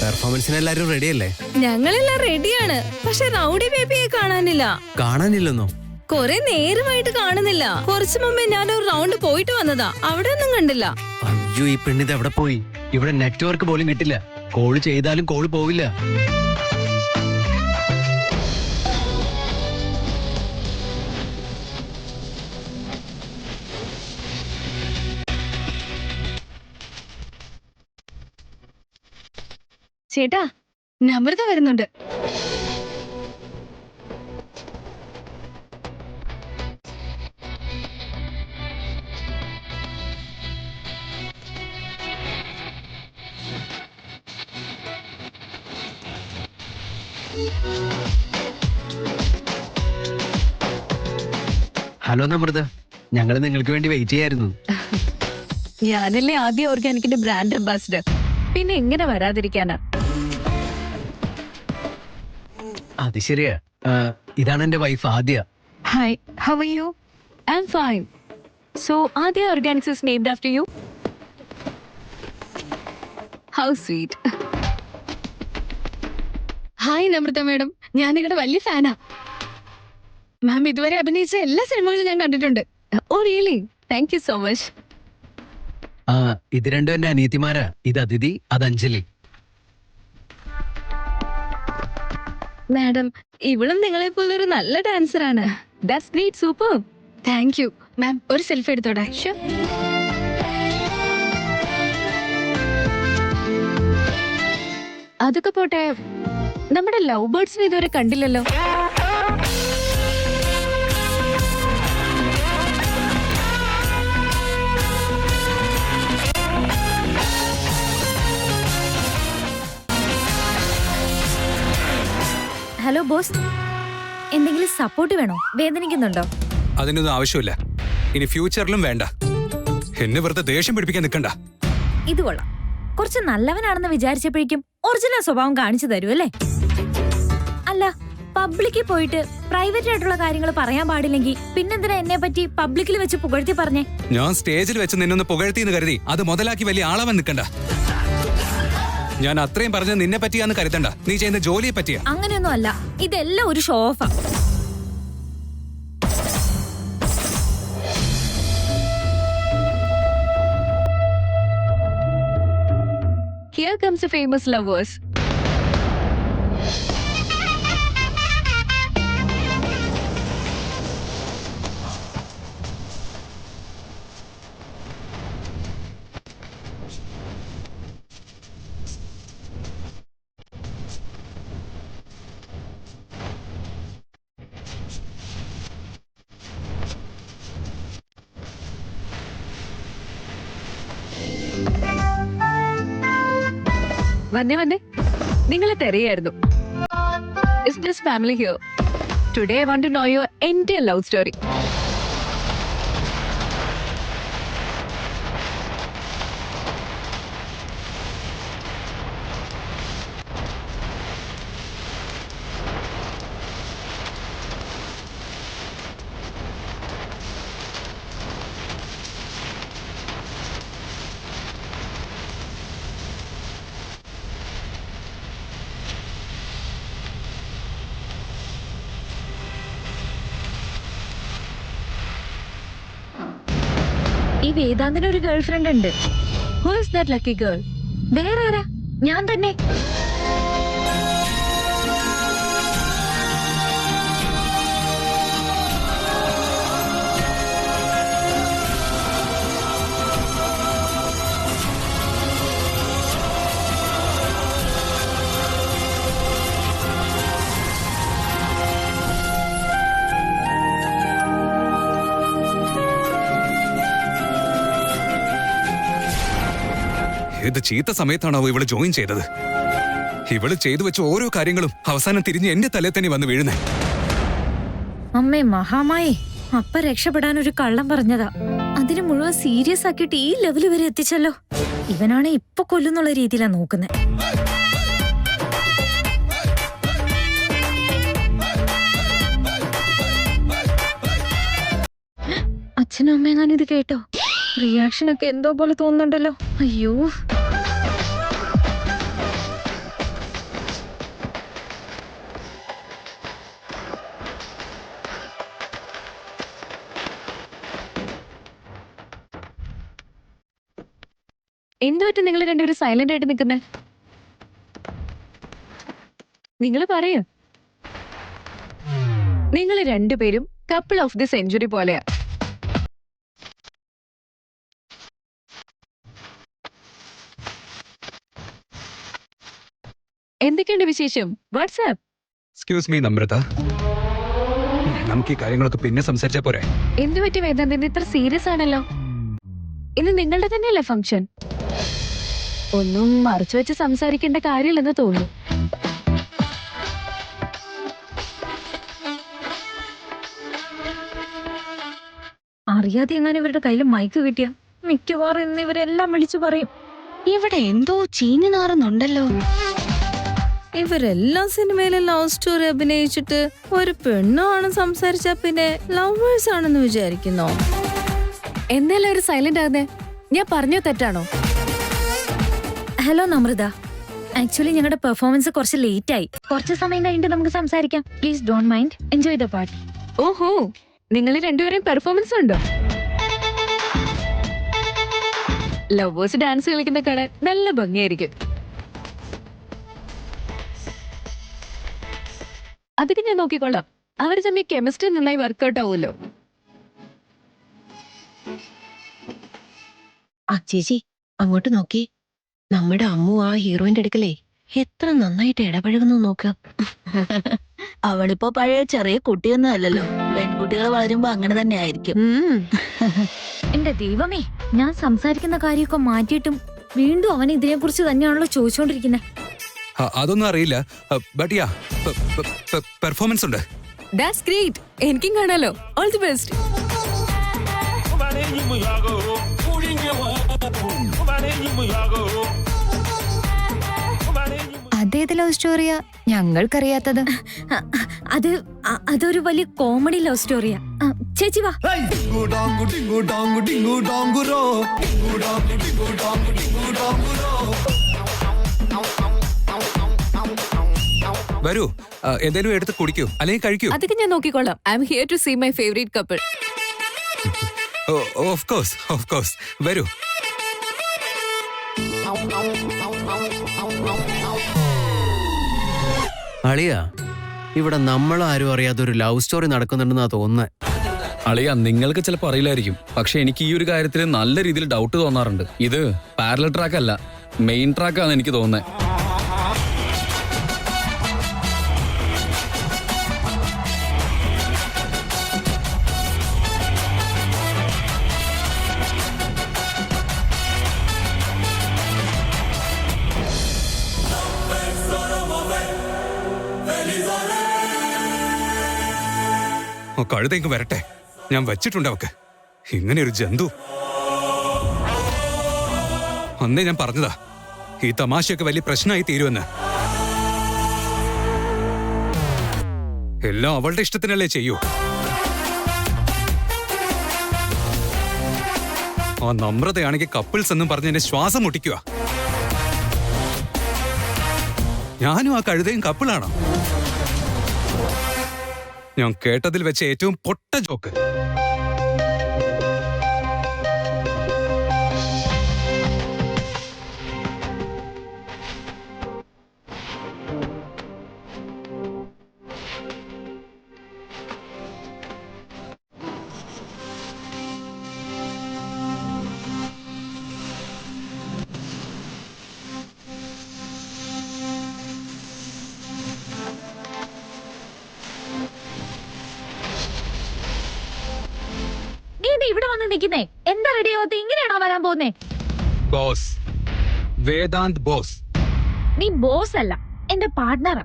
പെർഫോമൻസിന് എല്ലാരും റെഡിയല്ലേ? ഞങ്ങളെല്ലാം റെഡിയാണ്. പക്ഷെ റൗഡി ബേബിയെ കാണാനില്ല. കാണാനില്ലെന്നോ? കൊറേ നേരമായിട്ട് കാണുന്നില്ല. കുറച്ചു മുമ്പേ ഞാനൊരു റൗണ്ട് പോയിട്ട് വന്നതാ, അവിടെ ഒന്നും കണ്ടില്ല. അയ്യോ, ഈ പെണ്ണിത് എവിടെ പോയി? ഇവിടെ നെറ്റ്വർക്ക് പോലും കിട്ടില്ല. കോള് ചെയ്താലും കോള് പോവില്ല. ചേട്ടാ, നമ്രത വരുന്നുണ്ട്. ഹലോ നമ്രത, ഞങ്ങള് നിങ്ങൾക്ക് വേണ്ടി വെയിറ്റ് ചെയ്യായിരുന്നു. ഞാനല്ലേ ആദ്യ ഓർഗാനിക്കിന്റെ ബ്രാൻഡ് അംബാസിഡർ, പിന്നെ എങ്ങനെ വരാതിരിക്കാനാ? അത് ശരിയാ. ഇതാണ് എന്റെ wife Adya. Hi, how are you? I am fine. So Adya organics is named after you? How sweet. Hi Namrata madam, ഞാൻ നിങ്ങളുടെ വലിയ ഫാനാ. മാം ഇതുവരെ അഭിനയിച്ച എല്ലാ സിനിമകളും ഞാൻ കണ്ടിട്ടുണ്ട്. Oh really? Thank you so much. ഇത് രണ്ടും എന്റെ അനിയത്തിമാരാ. ഇത് അതിഥി, അത് അഞ്ജലി. മാഡം, ഇവളും നിങ്ങളെ പോലൊരു നല്ല ഡാൻസറാണ്. That's great, super. Thank you ma'am. ഒരു സെൽഫി എടുത്തോടെ? അതൊക്കെ പോട്ടെ, നമ്മുടെ ലവ് ബേർഡ്സിനെ ഇതുവരെ കണ്ടില്ലല്ലോ. ഹലോ ബോസ്, എന്തെങ്കിലും സപ്പോർട്ട് വേണോ? വേദനിക്കുന്നുണ്ടോ? അതിനൊന്നും ആവശ്യമില്ല. ഇനി ഫ്യൂച്ചറിലും വേണ്ട. എന്നെ വെറുതെ ദേഷ്യം പിടിപ്പിക്കാൻ നിൽക്കണ്ട. ഇത് കൊള്ളാം. കുറച്ച് നല്ലവനാണെന്ന് വിചാരിച്ചപ്പോഴേക്കും ഒറിജിനൽ സ്വഭാവം കാണിച്ചു തരൂ അല്ലേ? അല്ല, പബ്ലിക്കിൽ പോയിട്ട് പ്രൈവറ്റ് ആയിട്ടുള്ള കാര്യങ്ങൾ പറയാൻ പാടില്ലെങ്കിൽ പിന്നെന്തിനാ എന്നെ പറ്റി പബ്ലിക്കിൽ വെച്ച് പുകഴ്ത്തി പറഞ്ഞേ? ഞാൻ സ്റ്റേജിൽ വെച്ച് നിന്നൊന്ന് പുകഴ്ത്തിന്ന് കരുതി അത് മുതലാക്കി വലിയ ആളാവാൻ നിൽക്കണ്ട. ഞാൻ അത്രയും പറഞ്ഞ നിന്നെ പറ്റിയാന്ന് കരുതണ്ട. നീ ചെയ്യുന്ന ജോലിയെ പറ്റിയാ. അങ്ങനെയൊന്നും അല്ല, ഇതെല്ലാം ഒരു show ഓഫാ. Here comes the famous lovers. വന്നേ നിങ്ങളെ തെരയായിരുന്നു. Is this family here? Today I want to know your entire love story. ഈ വേദാന്തിന് ഒരു ഗേൾ ഫ്രണ്ട് ഉണ്ട്. Who is that lucky girl? വേറെ ആരാ? ഞാൻ തന്നെ. ഏത് ചീത്ത സമയത്താണോ ഇവള് ജോയിൻ ചെയ്തത്? ഇവള് ചെയ്തു വെച്ച ഓരോ കാര്യങ്ങളും അവസാനം തിരിഞ്ഞ് എന്റെ തലേ തന്നെ വന്ന് വീഴുന്നേ. അമ്മേ മഹാമായി, അപ്പ രക്ഷപ്പെടാൻ ഒരു കള്ളം പറഞ്ഞതാ. അതിന് മുഴുവൻ സീരിയസ് ആക്കിയിട്ട് ഈ ലെവല് വരെ എത്തിച്ചല്ലോ. ഇവനാണ് ഇപ്പൊ കൊല്ലുന്നുള്ള രീതിയിലാ നോക്കുന്നത്. അച്ഛനും അമ്മയെങ്ങാനും ഇത് കേട്ടോ? റിയാക്ഷൻ ഒക്കെ എന്തോ പോലെ തോന്നുന്നുണ്ടല്ലോ. അയ്യോ, എന്തുപറ്റും നിങ്ങൾ രണ്ടുപേരും സൈലന്റ് ആയിട്ട് നിൽക്കുന്നേ? നിങ്ങൾ പറയൂ. നിങ്ങൾ രണ്ടുപേരും കപ്പിൾ ഓഫ് ദി സെഞ്ചുറി പോലെയാ. എന്തൊക്കെയുണ്ട് വിശേഷം? വാട്സ്ആപ്പ് എക്സ്ക്യൂസ് മീ നമ്രത, നമുക്ക് ഈ കാര്യങ്ങളൊക്കെ പിന്നെ സംസാരിച്ചാ പോരെ? എന്ത് പറ്റി വേദാന്ത ഇത്ര സീരിയസ് ആണല്ലോ? ഇന്ന് നിങ്ങളുടെ തന്നെയല്ലേ ഫംഗ്ഷൻ? ഒന്നും മറച്ചു വെച്ച് സംസാരിക്കേണ്ട കാര്യമില്ലെന്ന് തോന്നുന്നു. അറിയാതെ എങ്ങനെ ഇവരുടെ കയ്യിൽ മൈക്ക് കിട്ടിയ മിക്കവാറും ഇന്ന് ഇവരെല്ലാം വിളിച്ചു പറയും. ഇവിടെ എന്തോ ചീഞ്ഞു നാറുന്നുണ്ടല്ലോ. ഇവരെല്ലാം സിനിമയിലെ ലവ് സ്റ്റോറി അഭിനയിച്ചിട്ട് ഒരു പെണ്ണാണ് സംസാരിച്ചാ പിന്നെ ലവേഴ്സ് ആണെന്ന് വിചാരിക്കുന്നോ? എന്തായാലും ഒരു സൈലന്റ് ആകുന്നേ? ഞാൻ പറഞ്ഞോ തെറ്റാണോ? ഹലോ നമ്രത, ആക്ച്വലി ഞങ്ങളുടെ പെർഫോമൻസ് കുറച്ച് ലേറ്റ് ആയി. കുറച്ച് സമയം കഴിഞ്ഞിട്ട് നമുക്ക് സംസാരിക്കാം. Please don't mind, enjoy the party. ഓഹോ, നിങ്ങൾ രണ്ടുപേരും പെർഫോമൻസ് ഉണ്ടോ? ലവേഴ്സ് ഡാൻസ് കളിക്കുന്ന കാണാൻ നല്ല ഭംഗിയായിരിക്കും. അതൊക്കെ ഞാൻ നോക്കിക്കൊള്ളാം. അവർ തമ്മിൽ കെമിസ്ട്രി നന്നായി വർക്ക്ഔട്ട് ആവുമല്ലോ. ആ ചേച്ചി അങ്ങോട്ട് നോക്കി. നമ്മുടെ അമ്മു ആ ഹീറോയിന്റെ അടുക്കലേ എത്ര നന്നായിട്ട് ഇടപഴകുന്നു നോക്ക്. അവളിപ്പോ പഴയ ചെറിയ കുട്ടിയൊന്നും അല്ലല്ലോ. പെൺകുട്ടികൾ വളരുമ്പോ അങ്ങനെ തന്നെ ആയിരിക്കും. എന്റെ ദൈവമേ, ഞാൻ സംസാരിക്കുന്ന കാര്യമൊക്കെ മാറ്റിയിട്ടും വീണ്ടും അവൻ ഇതിനെ കുറിച്ച് തന്നെയാണല്ലോ ചോദിച്ചോണ്ടിരിക്കുന്നത്. അതൊന്നും അറിയില്ല. ബട്ട് യാ, പെർഫോമൻസ് ഉണ്ട്. That's great. എനിക്കും കാണാലോ. All the best. അതേത് ലവ് സ്റ്റോറിയാ ഞങ്ങൾക്കറിയാത്തത്? അതൊരു വലിയ കോമഡി ലവ് സ്റ്റോറിയാ. ചേച്ചി വാ. വരൂ, എന്തേലും എടുത്ത് കുടിക്കൂ, അല്ലെങ്കിൽ കഴിക്കൂ. അതൊക്കെ ഞാൻ നോക്കിക്കൊള്ളാം. I am here to see my favourite couple. Of course, വരൂ. അളിയ, ഇവിടെ നമ്മളാരും അറിയാതെ ഒരു ലവ് സ്റ്റോറി നടക്കുന്നുണ്ടെന്നാ തോന്നുന്നത്. അളിയ, നിങ്ങൾക്ക് ചിലപ്പോൾ അറിയില്ലായിരിക്കും, പക്ഷെ എനിക്ക് ഈ ഒരു കാര്യത്തിൽ നല്ല രീതിയിൽ ഡൗട്ട് തോന്നാറുണ്ട്. ഇത് പാരലൽ ട്രാക്ക് അല്ല, മെയിൻ ട്രാക്കാണ് എനിക്ക് തോന്നുന്നത്. കഴുതേക്ക് വരട്ടെ, ഞാൻ വച്ചിട്ടുണ്ട് അവക്ക് ഇങ്ങനെ ഒരു ജന്തു. അന്നേ ഞാൻ പറഞ്ഞതാ ഈ തമാശയൊക്കെ വലിയ പ്രശ്നമായി തീരുമെന്ന്. എല്ലാം അവളുടെ ഇഷ്ടത്തിനല്ലേ ചെയ്യൂ. ആ നമ്രതയാണെങ്കിൽ കപ്പിൾസ് എന്നും പറഞ്ഞ് എന്നെ ശ്വാസം മുട്ടിക്കുക. ഞാനും ആ കഴുതയും കപ്പിളാണോ? ഞാൻ കേട്ടതിൽ വെച്ച ഏറ്റവും പൊട്ട ജോക്ക്. ഇവിടെ വന്ന് നിൽക്കുന്നേ എന്താ റെഡി ആവാത്ത? ഇങ്ങനെയാണോ വരാൻ പോകുന്നേ? Boss, Vedant boss. നീ ബോസ് അല്ല, എന്റെ പാർട്ട്ണറാ.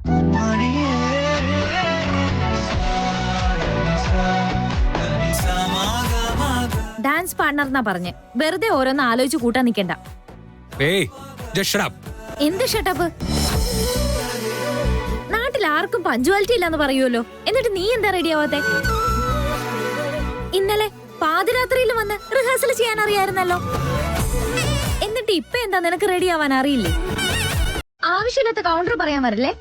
ഡാൻസ് പാർട്ട്ണർ എന്നാ പറഞ്ഞേ. വെറുതെ ഓരോന്ന് ആലോചിച്ച് കൂട്ടാൻ നിൽക്കണ്ട. എന്ത് ഷട്ടപ്പ്? നാട്ടിൽ ആർക്കും പഞ്ച്വാലിറ്റി ഇല്ലാന്ന് പറയുമല്ലോ, എന്നിട്ട് നീ എന്താ റെഡി ആവാത്തെ? ഇന്നലെ പാതിരാത്രിയിൽ വന്ന് റിഹേഴ്സൽ ചെയ്യാൻ അറിയായിരുന്നല്ലോ, എന്നിട്ട് ഇപ്പൊ എന്താ നിനക്ക് റെഡി ആവാൻ അറിയില്ലേ? ആവശ്യമില്ലാത്ത കൗണ്ടർ പറയാൻ വരല്ലേ.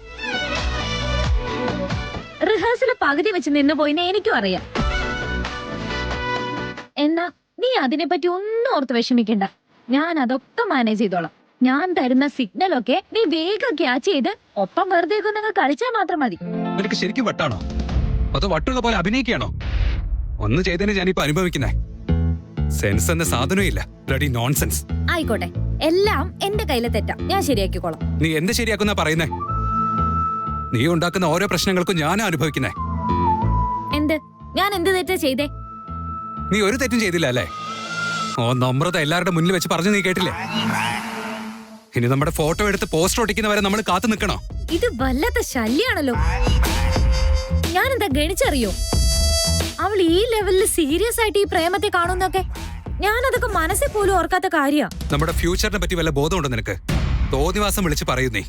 റിഹേഴ്സൽ പകുതി വെച്ച് നിന്ന് പോയിന്നെ എനിക്കും അറിയാം. എന്നാ നീ അതിനെപ്പറ്റി ഒന്നും ഓർത്ത് വിഷമിക്കണ്ട. ഞാൻ അതൊക്കെ മാനേജ് ചെയ്തോളാം. ഞാൻ തരുന്ന സിഗ്നൽ ഒക്കെ നീ വേഗം ക്യാച്ച് ചെയ്ത് ഒപ്പം വെറുതെ നിങ്ങൾ കളിച്ചാൽ മാത്രം മതി. നിനക്ക് ശരിക്കും വട്ടാണോ അതോ വട്ടുള്ള പോലെ അഭിനയിക്കുകയാണോ? ഒന്ന് ചെയ്തതിന് ഞാനിപ്പോ അനുഭവിക്കുന്നേ. സെൻസ് എന്ന സാധനവും ഇല്ല. Bloody nonsense. ആയിക്കോട്ടെ, എല്ലാം എന്റെ കയ്യിലെ തെറ്റാ, ഞാൻ ശരിയാക്കിക്കോളാം. നീ എന്ത് ശരിയാക്കുന്ന പറയുന്നേ? നീ ഉണ്ടാക്കുന്ന ഓരോ പ്രശ്നങ്ങൾക്കും ഞാനാ അനുഭവിക്കുന്നേ. എന്ത്? ഞാൻ എന്ത് തെറ്റാ ചെയ്തേ? നീ ഒരു തെറ്റും ചെയ്തില്ല അല്ലേ? ഓ നമ്രത എല്ലാവരുടെ മുന്നിൽ വെച്ച് പറഞ്ഞു നീ കേട്ടില്ലേ? ഇനി നമ്മുടെ ഫോട്ടോ എടുത്ത് പോസ്റ്റർ ഒട്ടിക്കുന്നവരെ നമ്മൾ കാത്തു നിൽക്കണോ? ഇത് വല്ലാത്ത ശല്യാണല്ലോ. ഞാൻ എന്താ ഗണിച്ചറിയോ? അവൾ ഈ ലെവലിൽ സീരിയസ് ആയിട്ട് ഈ പ്രേമത്തെ കാണുന്നൊക്കെ ഞാനതൊക്കെ മനസ്സിൽ പോലും ഓർക്കാത്ത കാര്യാ. നമ്മുടെ ഫ്യൂച്ചറിനെ പറ്റി വല്ല ബോധമുണ്ടോ നിനക്ക്? തോന്നിവാസം വിളിച്ച് പറയുന്നേ.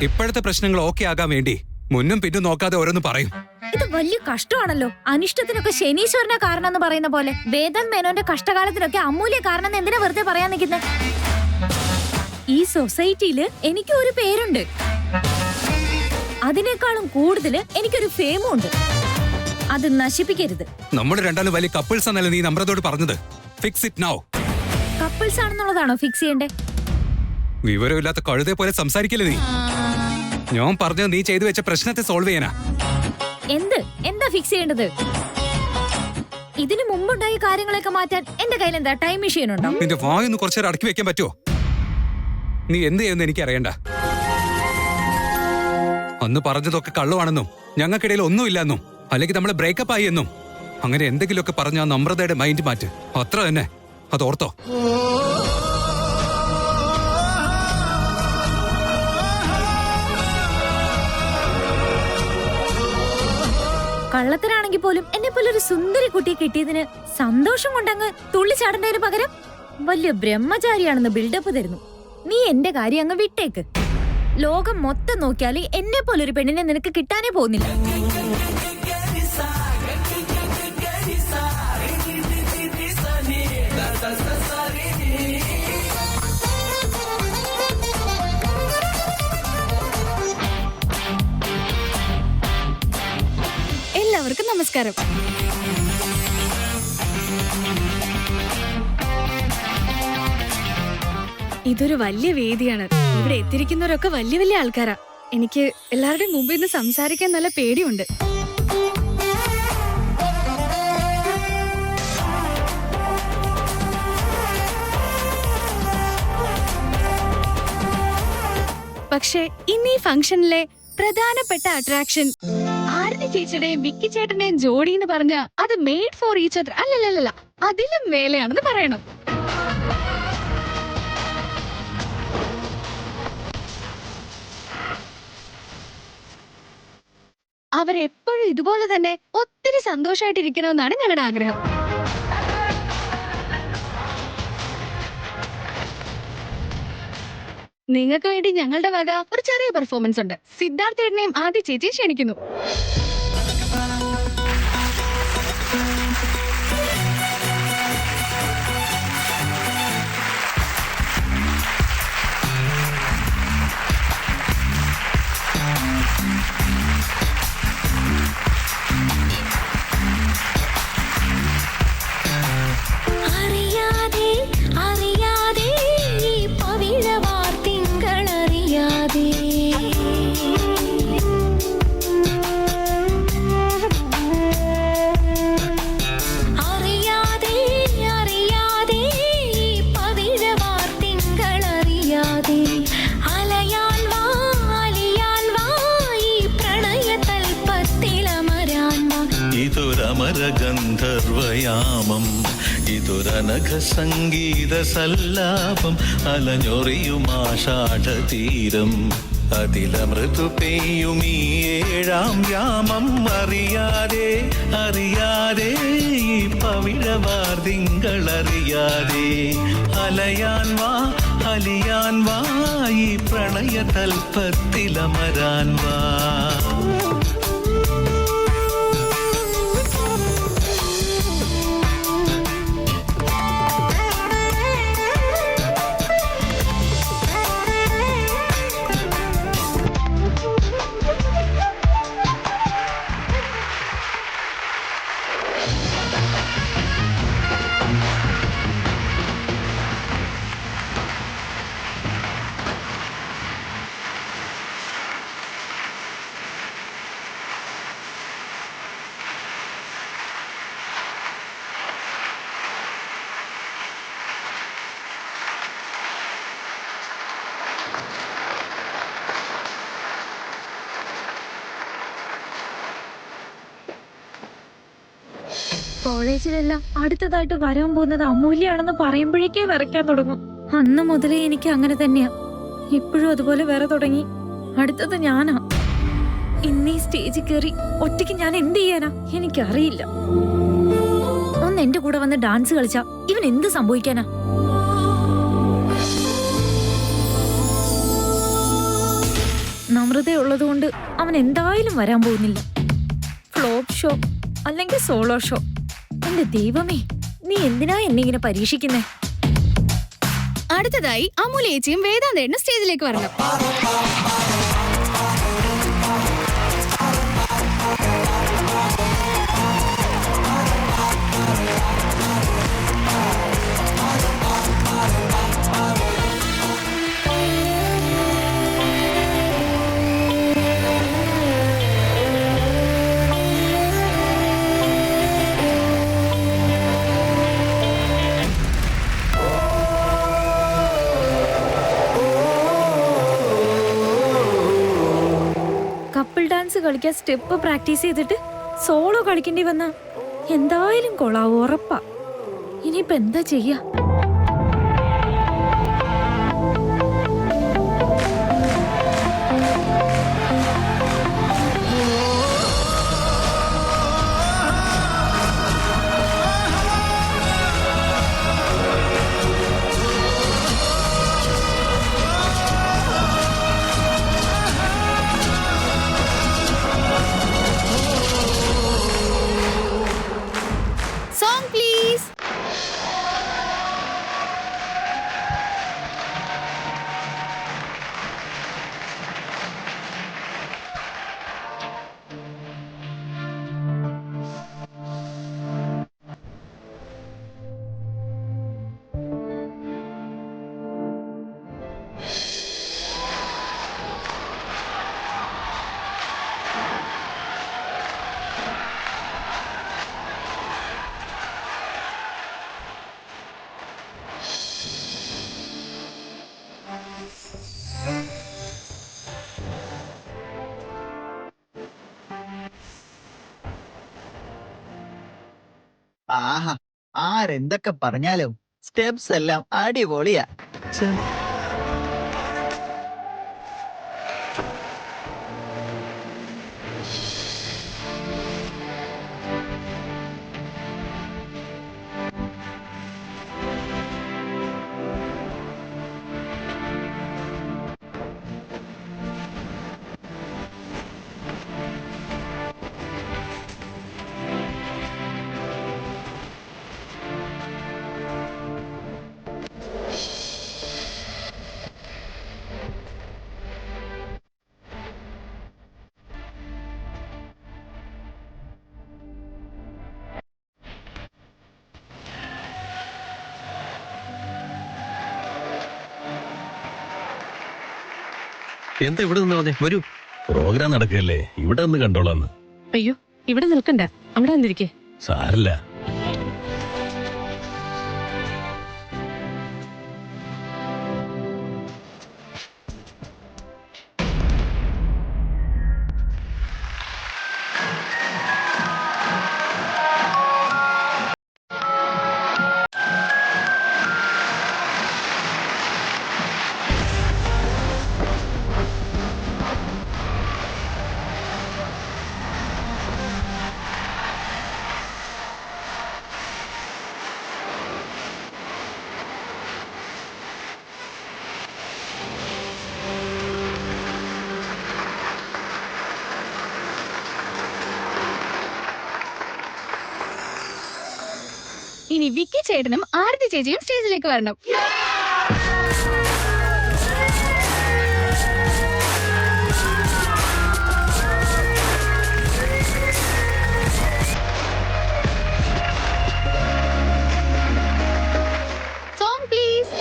ഇപ്പോഴത്തെ പ്രശ്നങ്ങൾ ഓക്കെ ആകാൻ വേണ്ടി മുന്നും പിന്നും നോക്കാതെ ഓരോന്ന് പറയും. ഇത് വലിയ കഷ്ടമാണല്ലോ. അനിഷ്ടത്തിനൊക്കെ ശനീശ്വരനെ കാരണം എന്ന് പറയുന്ന പോലെ വേദൻ മേനോന്റെ കഷ്ടകാലത്തിനൊക്കെ അമൂല്യ കാരണം എന്ന് എന്തിനാ വെറുതെ പറയാൻ നിൽക്കുന്നത്? ഈ സൊസൈറ്റിയില് എനിക്ക് ഒരു പേരുണ്ട്. അതിനേക്കാളും കൂടുതൽ എനിക്കൊരു ഫെയിമും ഉണ്ട്. അത് നശിപ്പിക്കരുത്. നമ്മൾ രണ്ടാളും വലിയ കപ്പിൾസ് എന്നല്ല നീ നമ്രതയോട് പറഞ്ഞത്. Fix it now. കപ്പിൾസ് ആണെന്നുള്ളതാണോ ഫിക്സ് ചെയ്യണ്ടേ? വിവരമില്ലാത്ത കഴുതേ പോലെ സംസാരിക്കില്ലേ നീ? ഞാൻ പറഞ്ഞത് നീ ചെയ്തു വെച്ച പ്രശ്നത്തെ സോൾവ് ചെയ്യാനാ. എന്താ ഫിക്സ് ചെയ്യേണ്ടത്? ഇതിനു മുമ്പുണ്ടായ കാര്യങ്ങളൊക്കെ മാറ്റാൻ എന്റെ കയ്യിൽ എന്താ ടൈം മെഷീൻ ഉണ്ടോ? നിന്റെ വായൊന്ന് കുറച്ചേരം അടക്കി വെക്കാൻ പറ്റുമോ? നീ എന്ത് ചെയ്യുമെന്ന് എനിക്ക് അറിയണ്ട. അന്ന് പറഞ്ഞതൊക്കെ കള്ളുവാണെന്നും ഞങ്ങൾക്കിടയിൽ ഒന്നുമില്ലെന്നും അല്ലെങ്കിൽ നമ്മൾ ബ്രേക്കപ്പ് ആയി എന്നും അങ്ങനെ എന്തെങ്കിലുമൊക്കെ പറഞ്ഞ ആ നമ്രതയുടെ മൈൻഡ് മാറ്റ്. അത്ര തന്നെ. അതോർത്തോ? കള്ളത്തിനാണെങ്കിൽ പോലും എന്നെ പോലെ ഒരു സുന്ദരി കുട്ടിയെ കിട്ടിയതിന് സന്തോഷം കൊണ്ടങ്ങ് തുള്ളിച്ചാടേണ്ടതിന് പകരം വലിയ ബ്രഹ്മചാരിയാണെന്ന് ബിൽഡപ്പ് തരുന്നു. നീ എന്റെ കാര്യം അങ്ങ് വിട്ടേക്ക്. ലോകം മൊത്തം നോക്കിയാൽ എന്നെ പോലൊരു പെണ്ണിനെ നിനക്ക് കിട്ടാനേ പോകുന്നില്ല. എല്ലാവർക്കും നമസ്കാരം. ഇതൊരു വലിയ വേദിയാണ്. ഇവിടെ എത്തിയിരിക്കുന്നവരൊക്കെ വലിയ വലിയ ആൾക്കാരാ. എനിക്ക് എല്ലാവരുടെയും മുമ്പിൽ നിന്ന് സംസാരിക്കാൻ നല്ല പേടിയുണ്ട്. പക്ഷേ ഇന്ന് ഈ ഫംഗ്ഷനിലെ പ്രധാനപ്പെട്ട അട്രാക്ഷൻ ആരതി ചേച്ചിയുടെയും വിക്കി ചേട്ടന്റെയും ജോഡി എന്ന് പറഞ്ഞ അത് മെയ്ഡ് ഫോർ ഈച്ച് അതർ അല്ലല്ല, അതിലും മേലെയാണെന്ന് പറയണം. അവരെപ്പോഴും ഇതുപോലെ തന്നെ ഒത്തിരി സന്തോഷമായിട്ടിരിക്കണമെന്നാണ് ഞങ്ങളുടെ ആഗ്രഹം. നിങ്ങൾക്ക് വേണ്ടി ഞങ്ങളുടെ വക ഒരു ചെറിയ പെർഫോമൻസ് ഉണ്ട്. സിദ്ധാർത്ഥേട്ടനെയും ആദ്യ ചേച്ചിയെ ക്ഷണിക്കുന്നു. ഗന്ധർവയാമം ഇതൊരനഘ സംഗീത സല്ലാപം അലഞ്ഞൊറിയുമാഷാഢതീരം അതിലമൃതു പെയ്യുമീ ഏഴാം യാമം അറിയാതെ അറിയാതെ ഈ പവിഴവാർതിങ്കളറിയാതെ അലയാൻ വാ അലിയാൻ വാ ഈ പ്രണയ തൽപ്പത്തിലമരാൻ വാ. കോളേജിലെല്ലാം അടുത്തതായിട്ട് വരാൻ പോകുന്നത് അമൂല്യാണെന്ന് പറയുമ്പോഴേക്കേ വിറയ്ക്കാൻ തുടങ്ങും. അന്ന് മുതലേ എനിക്ക് അങ്ങനെ തന്നെയാ. ഇപ്പോഴും അതുപോലെ വിറ തുടങ്ങി. അടുത്തത് ഞാനാ. ഇന്നീ സ്റ്റേജിൽ കയറി ഒറ്റയ്ക്ക് ഞാൻ എന്ത് ചെയ്യാനാ എനിക്കറിയില്ല. ഒന്ന് എന്റെ കൂടെ വന്ന് ഡാൻസ് കളിച്ചാ ഇവൻ എന്ത് സംഭവിക്കാനാ? നമ്രതയുള്ളത് കൊണ്ട് അവൻ എന്തായാലും വരാൻ പോകുന്നില്ല. ഫ്ലോപ്പ് ഷോ അല്ലെങ്കിൽ സോളോ ഷോ. എന്റെ ദൈവമേ, നീ എന്തിനാ എന്നെ ഇങ്ങനെ പരീക്ഷിക്കുന്നേ? അടുത്തതായി അമൂലേച്ചിയും വേദാന്തേട്ടനും സ്റ്റേജിലേക്ക് വരണം. കപ്പിൾ ഡാൻസ് കളിക്കാൻ സ്റ്റെപ്പ് പ്രാക്ടീസ് ചെയ്തിട്ട് സോളോ കളിക്കേണ്ടി വന്ന എന്തായാലും കൊള്ളാവും, ഉറപ്പാ. ഇനിയിപ്പോ എന്താ ചെയ്യാ? Song please. ആഹാ, ആരെന്തൊക്കെ പറഞ്ഞാലും സ്റ്റെപ്സ് എല്ലാം അടിപൊളിയാ. ഛെ. എന്താ ഇവിടെ നിന്ന് വരൂ. പ്രോഗ്രാം നടക്കുകയല്ലേ, ഇവിടെ നിന്ന് കണ്ടോളാന്ന്. അയ്യോ, ഇവിടെ നിൽക്കണ്ട, അവിടെ വന്നിരിക്കേ. സാരല്ല. ഇനി വിക്കി ചേട്ടനും ആരതി ചേച്ചിയും സ്റ്റേജിലേക്ക് വരണം. Song please.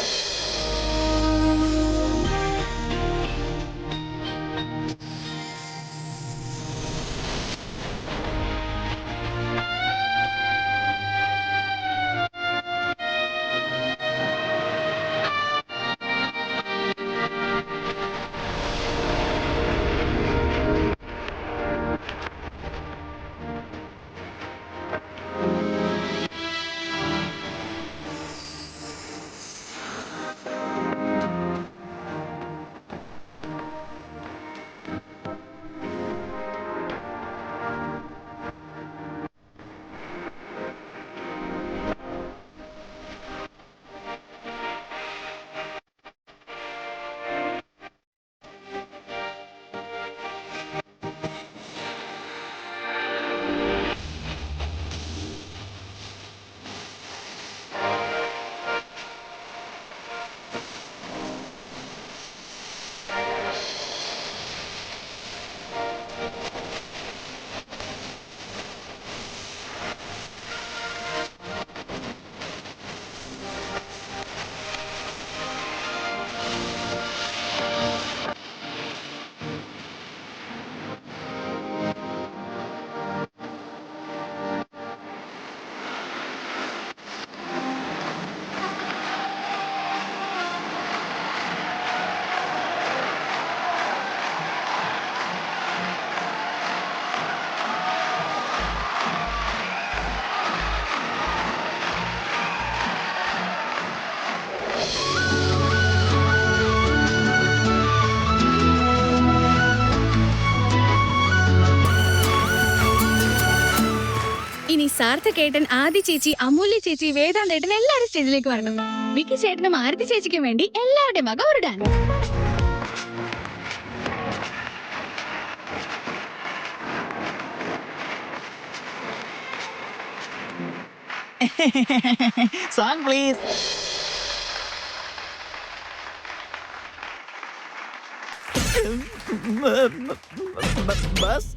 സാർത്ഥകേട്ടൻ, ആദി ചേച്ചി, അമൂല്യ ചേച്ചി, വേദാന്തേട്ടൻ എല്ലാവരും സ്റ്റേജിലേക്ക് വരണം. മിക്കി ചേട്ടനും ആരതി ചേച്ചിക്കും വേണ്ടി എല്ലാവരുടെയും വക ഒരു ഡാൻസ്. Song please. ബസ്